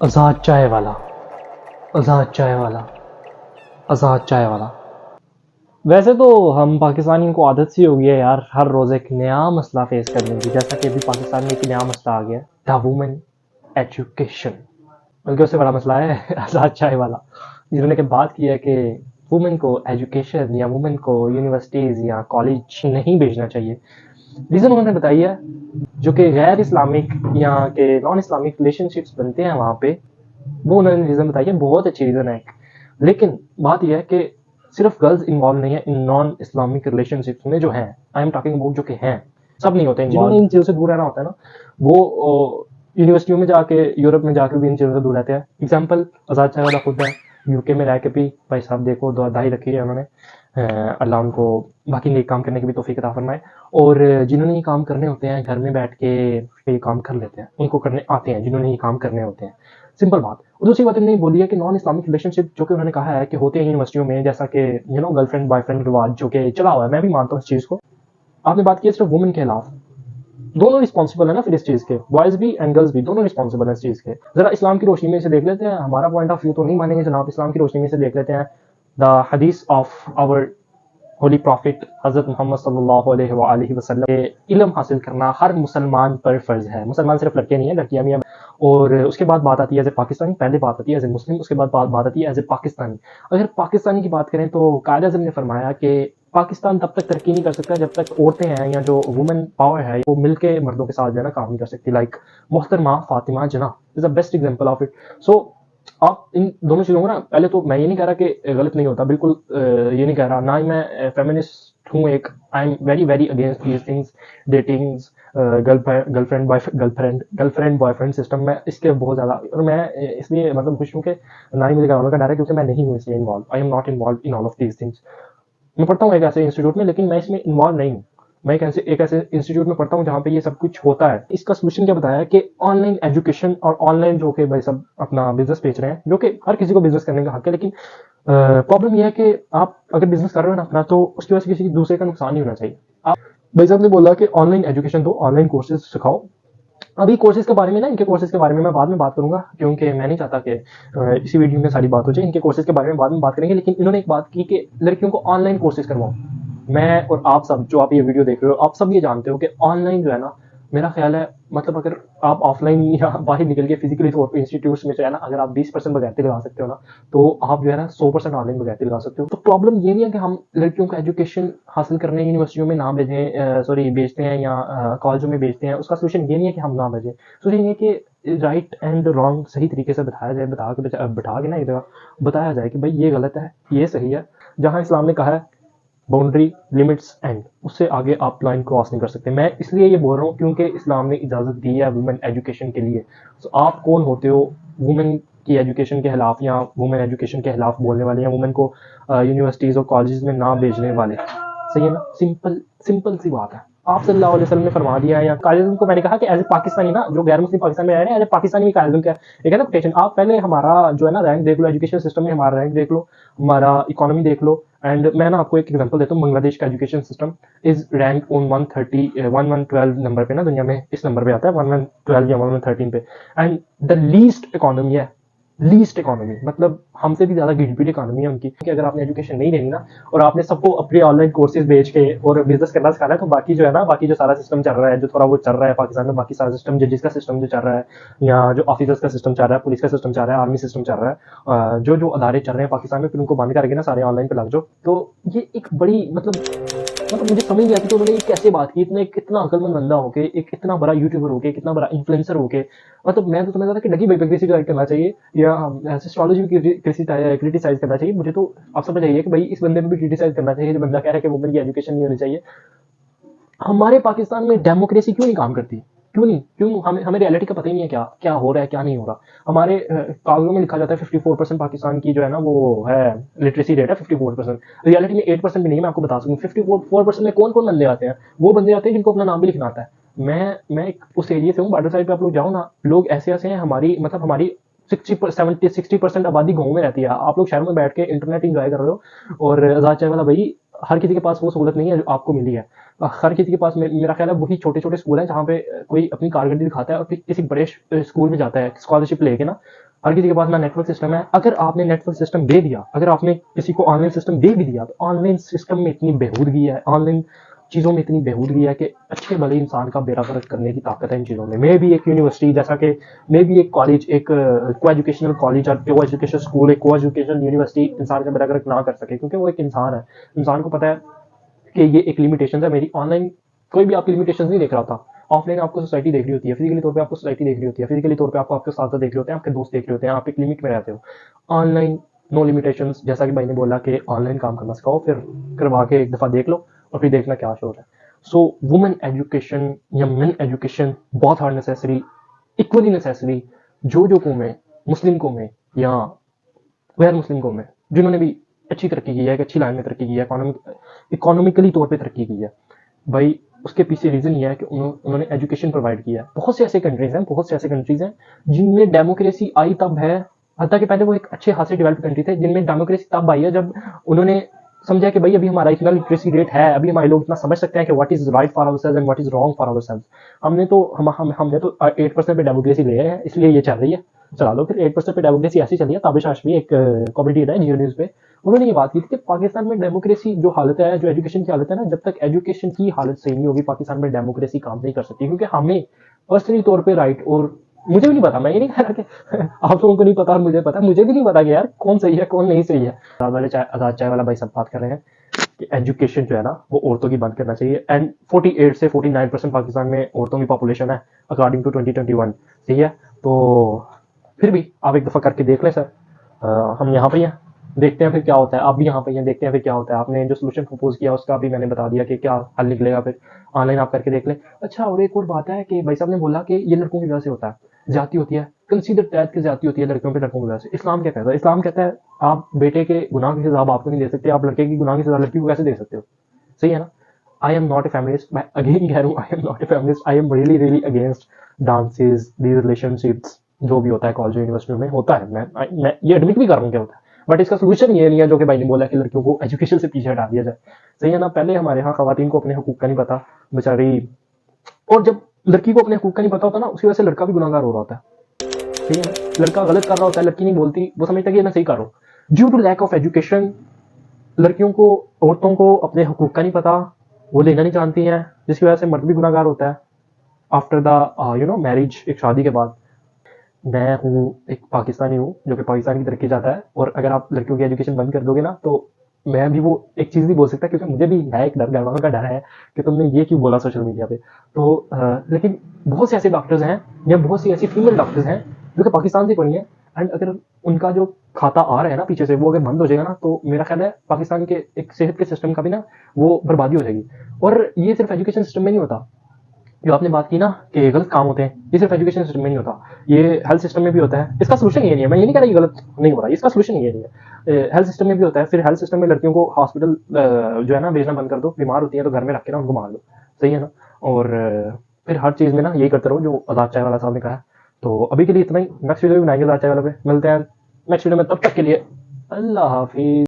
आज़ाद चाय वाला, आज़ाद चाय वाला, आज़ाद चाय वाला। वैसे तो हम पाकिस्तानियों को आदत सी हो गई है यार, हर रोज़ एक नया मसला फेस करने की। जैसा कि अभी पाकिस्तान में एक नया मसला आ गया, द वुमेन एजुकेशन। बल्कि उससे बड़ा मसला है आज़ाद चाय वाला, जिन्होंने कि बात की है कि वुमेन को एजुकेशन या वुमेन को यूनिवर्सिटीज़ या कॉलेज नहीं भेजना चाहिए। रीज़न उन्होंने बताई है, जो कि गैर इस्लामिक या के नॉन इस्लामिक रिलेशनशिप्स बनते हैं वहाँ पे, वो उन्होंने रीज़न बताई है। बहुत अच्छी रीज़न है। लेकिन बात यह है कि सिर्फ गर्ल्स इन्वॉल्व नहीं है इन नॉन इस्लामिक रिलेशनशिप्स में जो हैं, आई एम टॉकिंग अबाउट, जो कि हैं, सब नहीं होते। जिन्होंने इन चीज़ों से दूर रहना होता है ना, वो यूनिवर्सिटियों में जाके, यूरोप में जाके भी इन चीज़ों से दूर रहते हैं। एग्जाम्पल आज़ाद चाय वाला खुद है, यूके में रह के भी भाई साहब देखो दुआई रखी है उन्होंने। अल्लाह उनको बाकी नेक काम करने की भी तौफीक अता फरमाए। और जिन्होंने ये काम करने होते हैं घर में बैठ के ये काम कर लेते हैं, उनको करने आते हैं जिन्होंने ये काम करने होते हैं। सिंपल बात। और दूसरी बात उन्होंने बोली है कि नॉन इस्लामिक रिलेशनशिप, जो कि उन्होंने कहा है कि होते हैं यूनिवर्सिटियों में, जैसा कि गर्लफ्रेंड बॉयफ्रेंड रिवाज जो कि चला हुआ है, मैं भी मानता हूँ इस चीज़ को। आपने बात की है सिर्फ वुमेन के खिलाफ, दोनों रिस्पॉन्सिबल है ना फिर इस चीज़ के, बॉयज भी एंड गर्ल्स भी, दोनों रिस्पॉन्सिबल है इस चीज़ के। जरा इस्लाम की रोशनी में इसे देख लेते हैं। हमारा पॉइंट ऑफ व्यू तो नहीं मानेंगे जनाब, इस्लाम की रोशनी में इसे देख लेते हैं। द हदीस ऑफ आवर होली प्रॉफिट हजरत मोहम्मद सल्लल्लाहु अलैहि वसल्लम के इल्म हासिल करना हर मुसलमान पर फर्ज है। मुसलमान सिर्फ लड़के नहीं है, लड़कियां भी हैं। और उसके बाद बात आती है एज ए पाकिस्तानी, पहले बात आती है एज ए मुस्लिम, उसके बाद बात आती है एज ए पाकिस्तानी। अगर पाकिस्तानी की बात करें तो कायद आज़म ने फरमाया कि पाकिस्तान तब तक तरक्की नहीं कर सकता जब तक औरतें हैं या जो वुमेन पावर है वो मिलके मर्दों के साथ जो है ना काम नहीं कर सकती। लाइक मोहतरमा Fatima Jinnah is a best example of it. So आप इन दोनों चीज़ों को ना, पहले तो मैं ये नहीं कह रहा कि गलत नहीं होता, बिल्कुल ये नहीं कह रहा, ना ही मैं फेमिनिस्ट हूँ एक। I am very very against these things, datings, girlfriend boyfriend system में, इसके बहुत ज़्यादा। और मैं इसलिए मतलब खुश हूँ कि ना ही मुझे घरवालों का डर है, क्योंकि मैं नहीं हूँ इसमें involve. I am not involve in all of these things. मैं पढ़ता हूँ एक ऐसे इंस्टीट्यूट में, लेकिन मैं इसमें इन्वॉल्व नहीं हूँ। मैं एक ऐसे इंस्टीट्यूट में पढ़ता हूँ जहाँ पे ये सब कुछ होता है। इसका सोल्यूशन क्या बताया कि ऑनलाइन एजुकेशन और ऑनलाइन जो कि भाई सब अपना बिजनेस बेच रहे हैं, जो कि हर किसी को बिजनेस करने का हक है, लेकिन प्रॉब्लम यह है कि आप अगर बिजनेस कर रहे हो ना अपना, तो उसकी वजह से किसी दूसरे का नुकसान नहीं होना चाहिए। आप भाई साहब ने बोला कि ऑनलाइन एजुकेशन दो, ऑनलाइन कोर्सेज सिखाओ। अभी कोर्सेज के बारे में ना, इनके कोर्सेज के बारे में मैं बाद में बात करूंगा, क्योंकि मैं नहीं चाहता कि इसी वीडियो में सारी बात हो जाए। इनके कोर्सेज के बारे में बाद में बात करेंगे, लेकिन इन्होंने एक बात की कि लड़कियों को ऑनलाइन कोर्सेज करवाओ। मैं और आप सब जो आप ये वीडियो देख रहे हो, आप सब ये जानते हो कि ऑनलाइन जो है ना, मेरा ख्याल है, मतलब अगर आप ऑफलाइन या बाहर निकल के फिजिकली तौर पर इंस्टीट्यूट्स में जो है ना, अगर आप 20% बगैरती लगा सकते हो ना, तो आप जो है ना 100% ऑनलाइन बगैरती लगा सकते हो। तो प्रॉब्लम ये नहीं है कि हम लड़कियों को एजुकेशन हासिल करने यूनिवर्सिटियों में ना भेजें, सॉरी भेजते हैं या कॉलेजों में भेजते हैं, उसका सोल्यूशन ये नहीं है कि हम ना भेजें। सोल्यूशन ये कि राइट एंड रॉन्ग सही तरीके से बताया जाए, बिठा के ना एक जगह बताया जाए कि भाई ये गलत है, ये सही है। जहाँ इस्लाम ने कहा है बाउंड्री लिमिट्स एंड, उससे आगे आप लाइन क्रॉस नहीं कर सकते। मैं इसलिए ये बोल रहा हूँ क्योंकि इस्लाम ने इजाज़त दी है वुमेन एजुकेशन के लिए। तो आप कौन होते हो वुमेन की एजुकेशन के खिलाफ या वुमेन एजुकेशन के खिलाफ बोलने वाले, या वुमेन को यूनिवर्सिटीज़ और कॉलेजेस में ना भेजने वाले? सही है ना, सिंपल सिंपल सी बात है। आप सल्लल्लाहु अलैहि वसल्लम ने फरमा दिया है, या कायदे को मैंने कहा कि एज ए पाकिस्तानी ना, जो गैर मुस्लिम पाकिस्तान में रह रहे हैं, एज ए पाकिस्तानी भी कायदे क्या एक है ना कोटेशन। आप पहले हमारा जो है ना रैंक देख लो, एजुकेशन सिस्टम में हमारा रैंक देख लो, हमारा इकोनॉमी देख लो। एंड मैं ना आपको एक एग्जांपल देता हूँ, बांग्लादेश का education system is rank on 1112 number पे ना दुनिया में, इस नंबर पे आता है 1112 या 1113 पे। एंड द लीस्ट इकोनॉमी है, लीस्ट इकोनॉमी, मतलब हमसे भी ज्यादा गिरपिट इकोनॉमी है उनकी। कि अगर आपने एजुकेशन नहीं लेनी ना, और आपने सबको अपने ऑनलाइन कोर्सेज बेच के और बिजनेस करना सिखाना है, तो बाकी जो है ना, बाकी जो सारा सिस्टम चल रहा है, जो थोड़ा वो चल रहा है पाकिस्तान में, बाकी सारा सिस्टम, जजिस का सिस्टम जो चल रहा है, या जो ऑफिसर्स का सिस्टम चल रहा है, पुलिस का सिस्टम चल रहा है, आर्मी सिस्टम चल रहा है, जो जो अदारे चल रहे हैं पाकिस्तान में, फिर उनको बंद करके ना सारे ऑनलाइन पे लग जाओ। तो ये एक बड़ी मतलब मुझे समझ नहीं आती कि उन्होंने ये कैसे बात की। इतना कितना अकलमंद बंदा होके, एक इतना बड़ा यूट्यूबर होके, कितना बड़ा इन्फ्लुएंसर होके, मतलब मैं तो समझता था कि डगी भाई पे क्रिटिसाइज करना चाहिए, या एस्ट्रोलॉजी भी क्रिटिसाइज करना चाहिए। मुझे तो आप समझ आइए कि भाई इस बंदे में भी क्रिटिसाइज करना चाहिए, जो बंदा कह रहा है कि वुमेन की एजुकेशन नहीं होनी चाहिए। हमारे पाकिस्तान में डेमोक्रेसी क्यों नहीं काम करती? क्यों नहीं? क्यों हमें हमें रियलिटी का पता ही नहीं है, क्या क्या हो रहा है, क्या नहीं हो रहा। हमारे कागजों में लिखा जाता है 54% पाकिस्तान की जो है ना वो है लिटरेसी रेट है 54%। रियलिटी में 8% भी नहीं है। मैं आपको बता सकूँ 54% में कौन कौन बंदे आते हैं? वो बंदे आते हैं जिनको अपना नाम भी लिखना आता है। मैं उस एरिया से हूँ, बॉर्डर साइड पे आप लोग जाओ ना, लोग ऐसे ऐसे हैं। हमारी मतलब हमारी 60% आबादी गाँव में रहती है। आप लोग शहरों में बैठ के इंटरनेट इंजॉय कर रहे हो, और आजाद चाय वाला भाई हर किसी के पास वो सहूलत नहीं है जो आपको मिली है। हर किसी के पास मेरा ख्याल है वही छोटे-छोटे स्कूल हैं जहाँ पे कोई अपनी कारकर्दगी दिखाता है और फिर किसी बड़े स्कूल में जाता है स्कॉलरशिप लेके ना। हर किसी के पास ना नेटवर्क सिस्टम है। अगर आपने नेटवर्क सिस्टम दे दिया, अगर आपने किसी को ऑनलाइन सिस्टम दे भी दिया, तो ऑनलाइन सिस्टम में इतनी बेहूदगी है, ऑनलाइन चीज़ों में इतनी बेहूदगी है कि अच्छे भले इंसान का बेड़ा गर्क करने की ताकत है इन चीज़ों में। मे भी एक यूनिवर्सिटी जैसा कि मे भी एक कॉलेज, एक को एजुकेशनल कॉलेज और को एजुकेशन स्कूल, एक को एजुकेशन यूनिवर्सिटी इंसान का बेड़ा गर्क ना कर सके, क्योंकि वो एक इंसान है। इंसान को पता है कि ये एक लिमिटेशन है मेरी। ऑनलाइन कोई भी आपकी लिमिटेशन नहीं देख रहा होता। ऑफलाइन आपको सोसाइटी देख रही होती है, फिजिकली तौर पे आपको सोसाइटी देख रही होती है, फिजिकली तौर पे आपको आपके साथ देख रहे होते हैं, आपके दोस्त देख रहे होते हैं, आप एक लिमिट में रहते हो। ऑनलाइन नो लिमिटेशंस, जैसा कि भाई ने बोला कि ऑनलाइन काम करना सिखाओ, फिर करवा के एक दफ़ा देख लो और फिर देखना क्या शोर है। सो वुमेन एजुकेशन या मेन एजुकेशन बहुत हार्ड नेसेसरी, इक्वली नेसेसरी। जो कौमें, मुस्लिम कौमें या गैर मुस्लिम कौमें जिन्होंने भी अच्छी तरक्की की है, एक अच्छी लाइन में तरक्की की है, इकोनॉमिकली तौर पे तरक्की की है, भाई उसके पीछे रीजन ये है कि उन्होंने एजुकेशन प्रोवाइड किया है। बहुत से ऐसे कंट्रीज हैं जिनमें डेमोक्रेसी आई तब है, हालांकि पहले वो एक अच्छे खासे डेवलप्ड कंट्री थे, जिनमें डेमोक्रेसी तब आई है जब उन्होंने समझा कि भाई अभी हमारा इतना लिटरेसी रेट है, अभी हमारे लोग इतना समझ सकते हैं कि what is right for ourselves and what is wrong for ourselves. हमने तो 8% पे डेमोक्रेसी ले है, इसलिए ये चल रही है, चला लो फिर। 8% पे डेमोक्रेसी ऐसी चली है। ताबिश हाशमी एक कॉमेडियन है जियो न्यूज पे, उन्होंने ये बात की थी कि पाकिस्तान में डेमोक्रेसी जो हालत है, जो एजुकेशन की हालत है ना, जब तक एजुकेशन की हालत सही नहीं होगी पाकिस्तान में डेमोक्रेसी काम नहीं कर सकती। क्योंकि हमें पर्सनली तौर पे राइट, और मुझे भी नहीं पता, मैं ये नहीं कह रहा कि आप लोगों को नहीं पता और मुझे पता, मुझे भी नहीं पता कि यार कौन सही है कौन नहीं सही है। आजाद चाय वाला भाई सब बात कर रहे हैं कि एजुकेशन जो है ना वो औरतों की बंद करना चाहिए। एंड 48 से 49% पाकिस्तान में औरतों की पॉपुलेशन है अकॉर्डिंग टू 2021, सही है। तो फिर भी आप एक दफ़ा करके देख लें सर। हम यहाँ पे हैं, देखते हैं फिर क्या होता है। आप भी यहाँ पे हैं, देखते हैं फिर क्या होता है। आपने जो सोल्यूशन प्रपोज किया उसका भी मैंने बता दिया कि क्या हल निकलेगा, फिर ऑनलाइन आप करके देख लें। अच्छा, और एक और बात है कि भाई साहब ने बोला कि ये लड़कों की वजह से होता है, ज्यादती होती है, कंसीडर दैट की ज्यादती होती है लड़कियों पे लड़कों की वजह से। इस्लाम क्या कहता है? इस्लाम कहता है आप बेटे के गुनाह की सजा आपको नहीं दे सकते, आप लड़के की गुनाह की सजा लड़की को कैसे दे सकते हो? सही है ना। I am not a feminist, मैं अगेन कह रहा हूँ I am not a feminist, I am really really against dances, these relationships, जो भी होता है कॉलेज यूनिवर्सिटी में होता है। मैं ये एडमिट भी कर रहा हूँ क्या होता है, बट इसका सोल्यूशन ये नहीं है जो कि भाई ने बोला कि लड़कियों को एजुकेशन से पीछे हटा दिया जाए। सही है ना। पहले हमारे यहाँ खवातीन को अपने हकूक का नहीं पता बेचारी, और जब लड़की को अपने हकूक का नहीं पता होता ना, उसकी वजह से लड़का भी गुनाहगार हो रहा होता है। ठीक है ना। लड़का गलत कर रहा होता है, लड़की नहीं बोलती, वो समझता है कि मैं सही कर रहा हूँ। Due to lack of education लड़कियों को, औरतों को अपने हकूक का नहीं पता, वो लेना नहीं जानती हैं, जिसकी वजह से मर्द भी गुनाहगार होता है आफ्टर द मैरिज, एक शादी के बाद। मैं हूँ एक पाकिस्तानी हूँ जो कि पाकिस्तान की तरक्की चाहता है, और अगर आप लड़कियों की एजुकेशन बंद कर दोगे ना, तो मैं भी वो एक चीज़ नहीं बोल सकता, क्योंकि मुझे भी है एक डर, घर वालों का डर है कि तुमने ये क्यों बोला सोशल मीडिया पे। तो लेकिन बहुत से ऐसे डॉक्टर्स हैं या बहुत सी ऐसी फीमेल डॉक्टर्स हैं जो कि पाकिस्तान से पढ़ी हैं, एंड अगर उनका जो खाता आ रहा है ना पीछे से, वो अगर बंद हो जाएगा ना, तो मेरा ख्याल है पाकिस्तान के एक सेहत के सिस्टम का भी ना वो बर्बादी हो जाएगी। और ये सिर्फ एजुकेशन सिस्टम में नहीं होता, जो आपने बात की ना कि गलत काम होते हैं, ये सिर्फ एजुकेशन सिस्टम में नहीं होता, ये हेल्थ सिस्टम में भी होता है। इसका सोल्यूशन ये नहीं है, मैं ये नहीं कह रहा ये गलत नहीं हो रहा, इसका सोल्यूशन ये नहीं है। हेल्थ सिस्टम में भी होता है। फिर हेल्थ सिस्टम में लड़कियों को हॉस्पिटल जो है ना भेजना बंद कर दो, बीमार होती है तो घर में रख के ना उनको मार दो, सही है ना। और फिर हर चीज़ में ना यही करते रहो जो आजाद चाय वाला साहब ने कहा है। तो अभी के लिए इतना ही, नेक्स्ट वीडियो भी बनाएंगे आजाद चाय वाला पे, मिलते हैं नेक्स्ट वीडियो में, तब तक के लिए अल्लाह हाफिज।